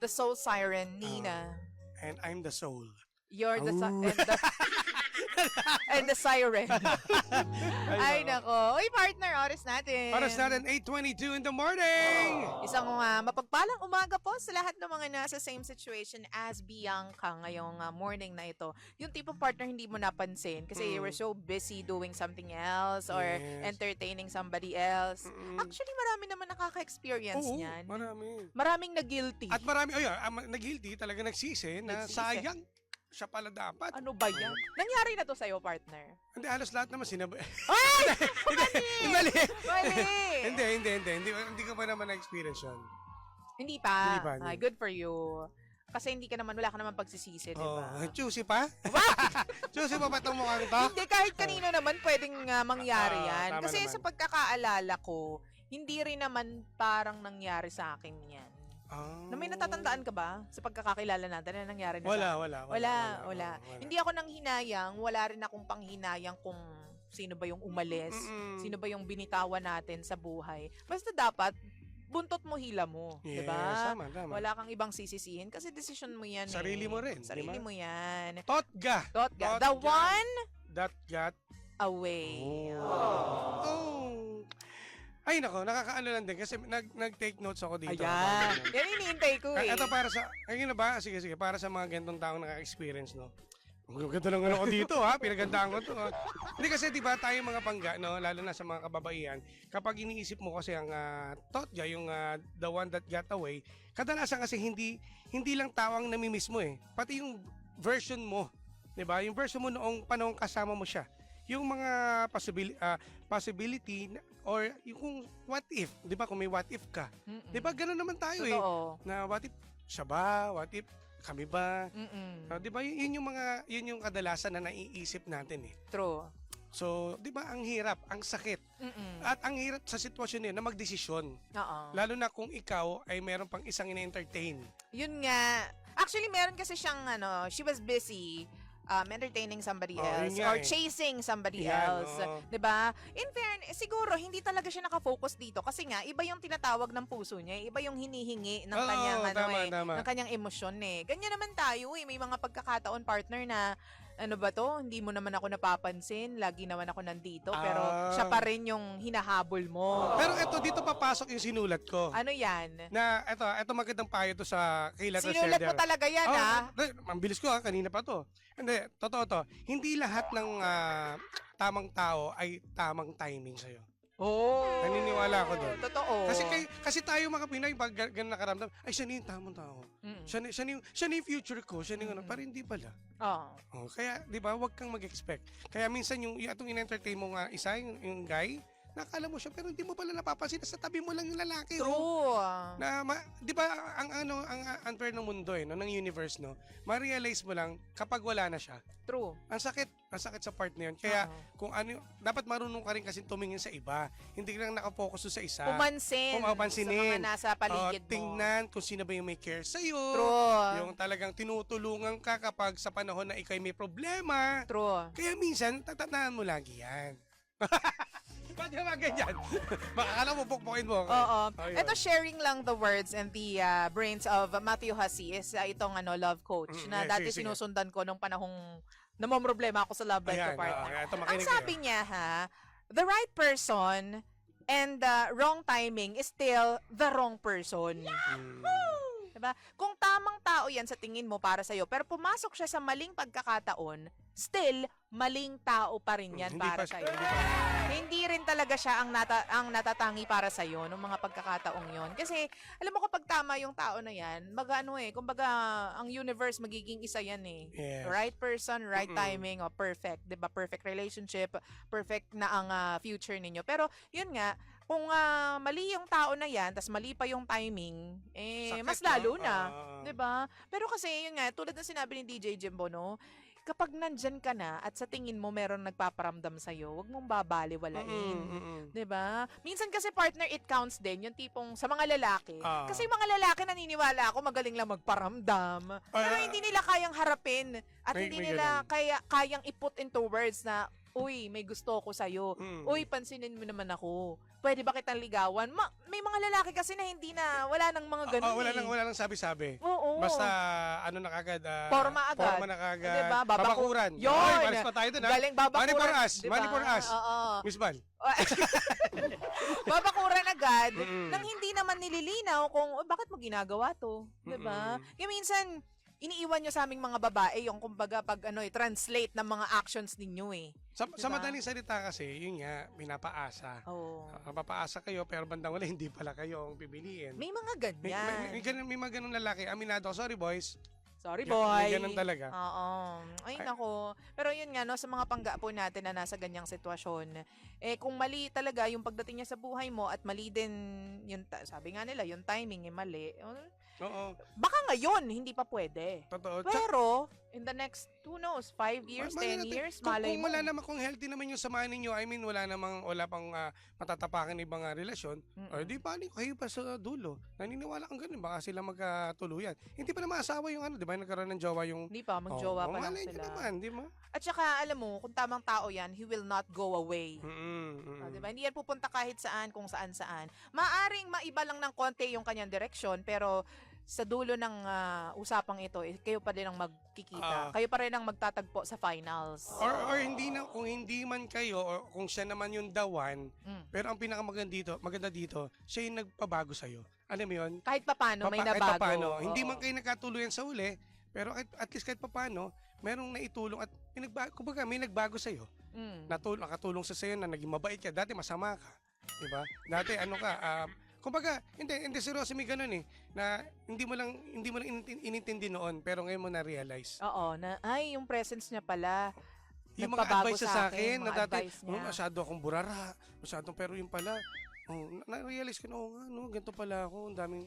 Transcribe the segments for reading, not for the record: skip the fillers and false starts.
the soul siren, Nina. And I'm the soul. You're the and the siren. Ay, nako. Uy, partner, oras natin. Oras natin, 8:22 in the morning! Isang mapagpalang umaga po sa lahat ng mga nasa same situation as Bianca ngayong morning na ito. Yung tipong partner hindi mo napansin kasi you were so busy doing something else or entertaining somebody else. Actually, marami naman nakaka-experience niyan. Marami. Maraming na-guilty. At marami, nag-guilty, talaga nagsisi na sayang. Siya pala dapat. Ano ba yan? Nangyari na to sa'yo, partner? Hindi, halos lahat naman sinabi. Ay! Mali! Mali! Hindi ka pa naman na-experience yun. Hindi pa. Hindi pa. Ay, good for you. Kasi wala ka naman pagsisisi, di ba? Choosy pa? Choosy pa ba itong mukhang to? Hindi, kahit kanino naman pwedeng mangyari yan. Kasi naman. sa pagkakaalala ko, hindi rin naman parang nangyari sa akin yan. Na may natatandaan ka ba sa pagkakakilala natin na nangyari na Wala. Hindi ako nang hinayang, wala rin akong panghinayang kung sino ba yung umalis, sino ba yung binitawan natin sa buhay. Basta dapat buntot mo, hila mo, yes, 'di ba? Tama. Wala kang ibang sisisihin kasi decision mo 'yan. Sarili mo rin, Sarili mo 'yan. Totga. The one that got away. Ay nako, nakakaano lang din kasi nag-take notes ako dito. Ayan. Yan hinihintay ko eh. Ito para sa, ayun na ba? Sige, para sa mga ganitong taong naka-experience, no? Ang ganda lang ako dito, ha? Pinagandaan ko to, ha? Hindi kasi, di ba, tayo mga pangga, no? Lalo na sa mga kababaihan, kapag iniisip mo kasi ang totga, yung the one that got away, kadalasan kasi hindi lang tawang namimiss mo, eh. Pati yung version mo, di ba? Yung version mo noong panahong kasama mo siya. Yung mga possibility or yung what if, 'di ba? Kung may what if ka. 'Di ba? Ganoon naman tayo Na what if siya ba? What if kami ba? 'Di ba? Yun yung kadalasan na naiisip natin eh. True. So, 'di ba, ang hirap, ang sakit. At ang hirap sa sitwasyon na magdesisyon. Lalo na kung ikaw ay meron pang isang ina-entertain. Yun nga. Actually, meron kasi siyang she was busy entertaining somebody else or chasing somebody else. 'Di ba? In fairness, siguro hindi talaga siya nakafocus dito kasi nga iba yung tinatawag ng puso niya, iba yung hinihingi ng kanyang ng kanyang emosyon eh. Ganyan naman tayo eh, may mga pagkakataon partner na ano ba to? Hindi mo naman ako napapansin. Lagi naman ako nandito. Pero siya pa rin yung hinahabol mo. Pero eto, dito papasok yung sinulat ko. Ano yan? Na eto magandang payo to sa kay Lato Sinulat mo talaga yan, ha? Ang bilis ko, kanina pa to. Hindi, totoo to. Hindi lahat ng tamang tao ay tamang timing sa'yo. Naniniwala ako doon. Totoo. Kasi tayo mga Pinoy, pag ganun nakaramdam, ay siya na yung tamang tao. Siya na yung future ko. Siya na yung pero hindi pala. Kaya, di ba, huwag kang mag-expect. Kaya minsan yung itong in-entertain mo nga isa, yung guy, nakala mo siya pero hindi mo pala napapansin sa tabi mo lang yung lalaki. True. Di ba ang unfair ng mundo no, ng universe no. Ma-realize mo lang kapag wala na siya. True. Ang sakit sa part na yun. Kaya kung ano, dapat marunong ka rin kasi tumingin sa iba. Hindi lang naka-focus sa isa. Pansinin sa mga nasa paligid mo. Tingnan kung sino ba yung may care sa iyo. True. Yung talagang tinutulungan ka kapag sa panahon na ikaw may problema. True. Kaya minsan tatatandaan mo lagi yan. Ba't yung mga ganyan? Baka kala mo, pukpukin mo. Ito, sharing lang the words and the brains of Matthew Hussey is itong love coach na dati sinusundan ko nung panahong namomroblema ako sa love life ko partner. Ang sabi niya the right person and the wrong timing is still the wrong person. Diba? Kung tamang tao yan sa tingin mo para sa'yo, pero pumasok siya sa maling pagkakataon, still, maling tao pa rin yan para sa'yo. Hindi rin talaga siya ang natatangi para sa'yo nung mga pagkakataong yon. Kasi, alam mo kapag tama yung tao na yan, kumbaga, ang universe magiging isa yan eh. Yes. Right person, right timing, perfect. Diba? Perfect relationship, perfect na ang future ninyo. Pero, yun nga, kung mali yung tao na yan, tas mali pa yung timing, sakit, mas lalo na. 'Di ba? Pero kasi, yun nga, tulad ng sinabi ni DJ Jimbo, no? Kapag nandyan ka na at sa tingin mo meron nagpaparamdam sa'yo, huwag mong babaliwalain. 'Di ba? Minsan kasi partner, it counts din, yung tipong sa mga lalaki. Kasi yung mga lalaki naniniwala ako magaling lang magparamdam. Pero hindi nila kayang harapin at hindi nila kayang i-put into words na uy, may gusto ko sa'yo. Mm. Uy, pansinin mo naman ako. Pwede ba kitang ligawan? May mga lalaki kasi na hindi na, wala nang mga ganun Wala nang sabi-sabi. Oo. Basta ano na kagad. Forma agad. Forma na kagad. Diba? Babakuran. Yun! Ay, pares pa tayo dun, ha? Galing babakuran. Money for us. Diba? Money for us. Oo. Miss Val. Babakuran agad Mm-mm. nang hindi naman nililinaw kung bakit mo ginagawa to, 'di ba? Kaya minsan iniiwan nyo sa aming mga babae yung kumbaga pag translate ng mga actions ninyo eh. Sa Diba? madaling salita kasi, yun nga, pinapaasa. Oo. Papaasa kayo, pero bandang wala, hindi pala kayo ang pipiliin. May mga ganyan. May mga ganun lalaki. Aminado, sorry boys. Sorry May boy. ganun talaga. Oo. Ay nako. Pero yun nga no, sa mga pangga po natin na nasa ganyang sitwasyon, kung mali talaga yung pagdating niya sa buhay mo at mali din yung sabi nga nila, yung timing mali. Oo. Baka ngayon hindi pa pwede. Totoo. Pero in the next, who knows, 5 years, Malay 10 natin. years, Kung malay mo. wala naman, kung healthy naman yung samahan ninyo, I mean, wala pang matatapakan ibang relasyon, o di balik kayo pa sa dulo. Naniniwala kang ganun, baka sila magkatuluyan. Hindi pa naman asawa yung di ba, nagkaroon ng jowa yung... Hindi pa, magjowa pa lang malay sila. nyo naman, di ba? At saka, alam mo, kung tamang tao yan, he will not go away. Diba? Hindi yan pupunta kahit saan, kung saan-saan. Maaring maiba lang ng konti yung kanyang direksyon, pero sa dulo ng usapang ito, kayo pa rin ang magkikita. Kayo pa rin ang magtatagpo sa finals. Or hindi na, kung hindi man kayo, or kung siya naman yung dawan, pero ang maganda dito, siya yung nagpabago sa'yo. Alam mo yun? Kahit papano, may Kahit nabago. papano. Hindi man kayo nagkatuluyan sa uli, pero at least kahit papano, merong naitulong at kumbaga may nagbago sa'yo. Nakatulong sa sa'yo na naging mabait ka. Dati masama ka. Diba? Dati kumbaga, hindi seryoso may ganun na hindi mo lang inintindi noon, pero ngayon mo na-realize. Oo, yung presence niya pala, Yung mga nagpabago advice sa akin, na dati, advice niya. masyado akong burara, pero yung pala, na-realize ko na, ganito pala ako, ang daming...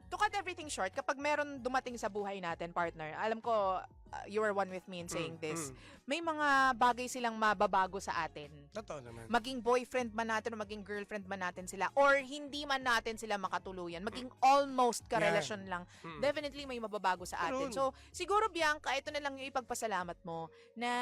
To cut everything short, kapag meron dumating sa buhay natin, partner, alam ko, you are one with me in saying this, may mga bagay silang mababago sa atin. Totoo naman. Maging boyfriend man natin o maging girlfriend man natin sila, or hindi man natin sila makatuluyan, maging almost karelasyon lang, definitely may mababago sa atin. So, siguro Bianca, ito na lang yung ipagpasalamat mo na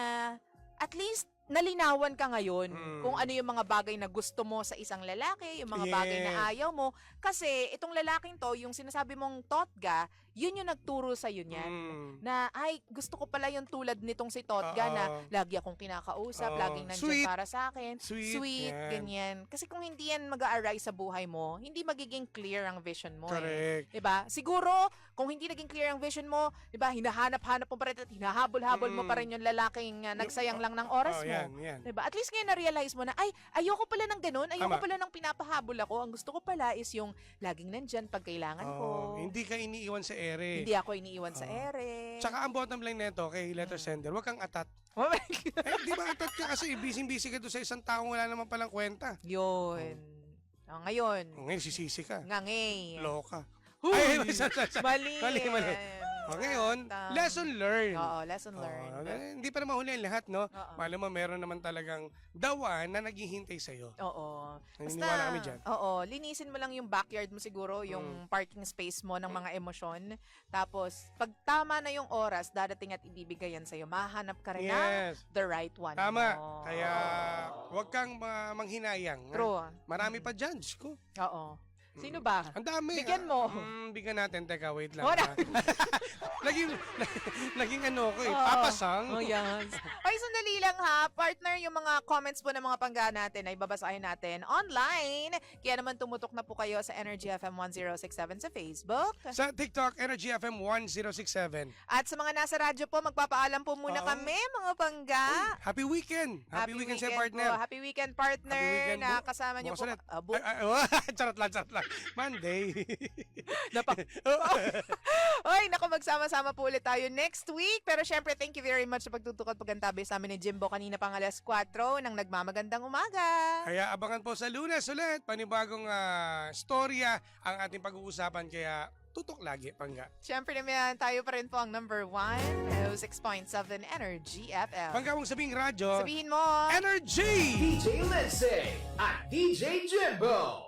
at least nalinawan ka ngayon kung ano yung mga bagay na gusto mo sa isang lalaki, yung mga bagay na ayaw mo. Kasi itong lalaking to, yung sinasabi mong Totga, yun yung nagturo sa yun yan. Na, ay, gusto ko pala yung tulad nitong si Totga na lagi akong kinakausap, laging nandyan para sa akin. Sweet, ganyan. Kasi kung hindi yan mag-a-arise sa buhay mo, hindi magiging clear ang vision mo. Correct. Diba? Siguro, kung hindi naging clear ang vision mo, diba, hinahanap-hanap mo pa rin at hinahabol-habol mo pa rin yung lalaking nagsayang lang ng oras mo. Yan. Diba? At least ngayon na-realize mo na, ay, ayoko pala ng ganun, ayoko pala ng pinapahabol ako. Ang gusto ko pala is yung laging nandyan pag kailangan ko. Hindi ka iniiwan sa ere. Hindi ako iniiwan sa ere. Tsaka ang bottom line nito kay letter sender, huwag kang atat. Oh my God. Di ba atat ka kasi busy-busy ka doon sa isang taong wala naman palang kwenta. Yun. Ngayon. Ngayon sisisi ka. Ngangay. Loka. Ay, mali. Mali. Ngayon, lesson learned. Oo, lesson learned. Hindi pa naman huli ang lahat, no? Oo. Malam mo, meron naman talagang dawan na naghihintay sa'yo. Oo. Naniniwala kami dyan. Oo, linisin mo lang yung backyard mo siguro, yung parking space mo ng mga emosyon. Tapos, pag tama na yung oras, dadating at ibibigay yan sa'yo. Mahanap ka rin ng the right one. Tama. mo. Kaya, huwag kang manghinayang. True. Marami pa dyan, Diyos ko. Oo. Sino ba? Ang dami. Bigyan mo. Bigyan natin. Teka, wait lang. Wala. Naging ano ko papasang. Oh, yan. Ay, sandali lang ha. Partner, yung mga comments po ng mga pangga natin ay babasahin natin online. Kaya naman tumutok na po kayo sa Energy FM 1067 sa Facebook. Sa TikTok, Energy FM 1067. At sa mga nasa radyo po, magpapaalam po muna kami, mga pangga. Happy weekend. Happy weekend sa po. partner. Happy weekend, partner. Happy weekend na po. kasama niyo po. Charot lang. Monday. Oy, naku, magsama-sama po ulit tayo next week. Pero syempre, thank you very much sa pagtutok at pagkantabi sa amin ni Jimbo kanina pang alas 4 ng nagmamagandang umaga. Kaya abangan po sa Lunes ulit. Panibagong storya ang ating pag-uusapan. Kaya tutok lagi, Pangga. Syempre naman, tayo pa rin po ang number 1, 6.7 Energy FM. Pangga mong sabing radyo. Sabihin mo, Energy! DJ Lindsay at DJ Jimbo.